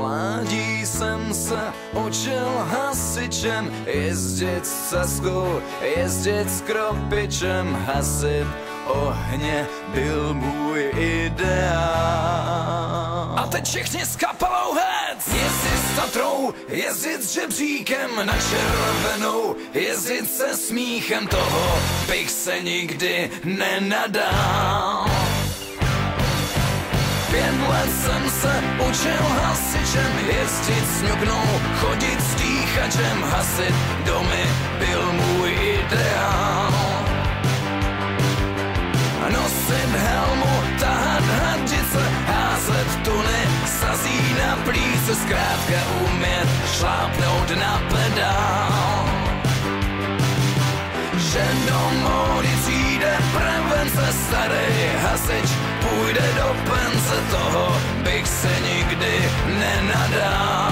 mládí jsem se učil hasičem, jezdit s ceskou, jezdit s kropičem, hasit ohně byl můj ideál. A teď všichni s kapelou Hec! Jezdit s Tatrou, jezdit s žebříkem na červenou, jezdit se smíchem, toho bych se nikdy nenadal. 5 let jsem se učil hasičem, jezdit s ňuknou, chodit s dýchačem, hasit domy byl můj ideál. Nosit helmu, tahat hadice, házet tuny, sazí na plíce, zkrátka umět šlápnout na pedál. Že do módy přijde prevence, starý hasič půjde do pence, toho bych se nikdy nenadal.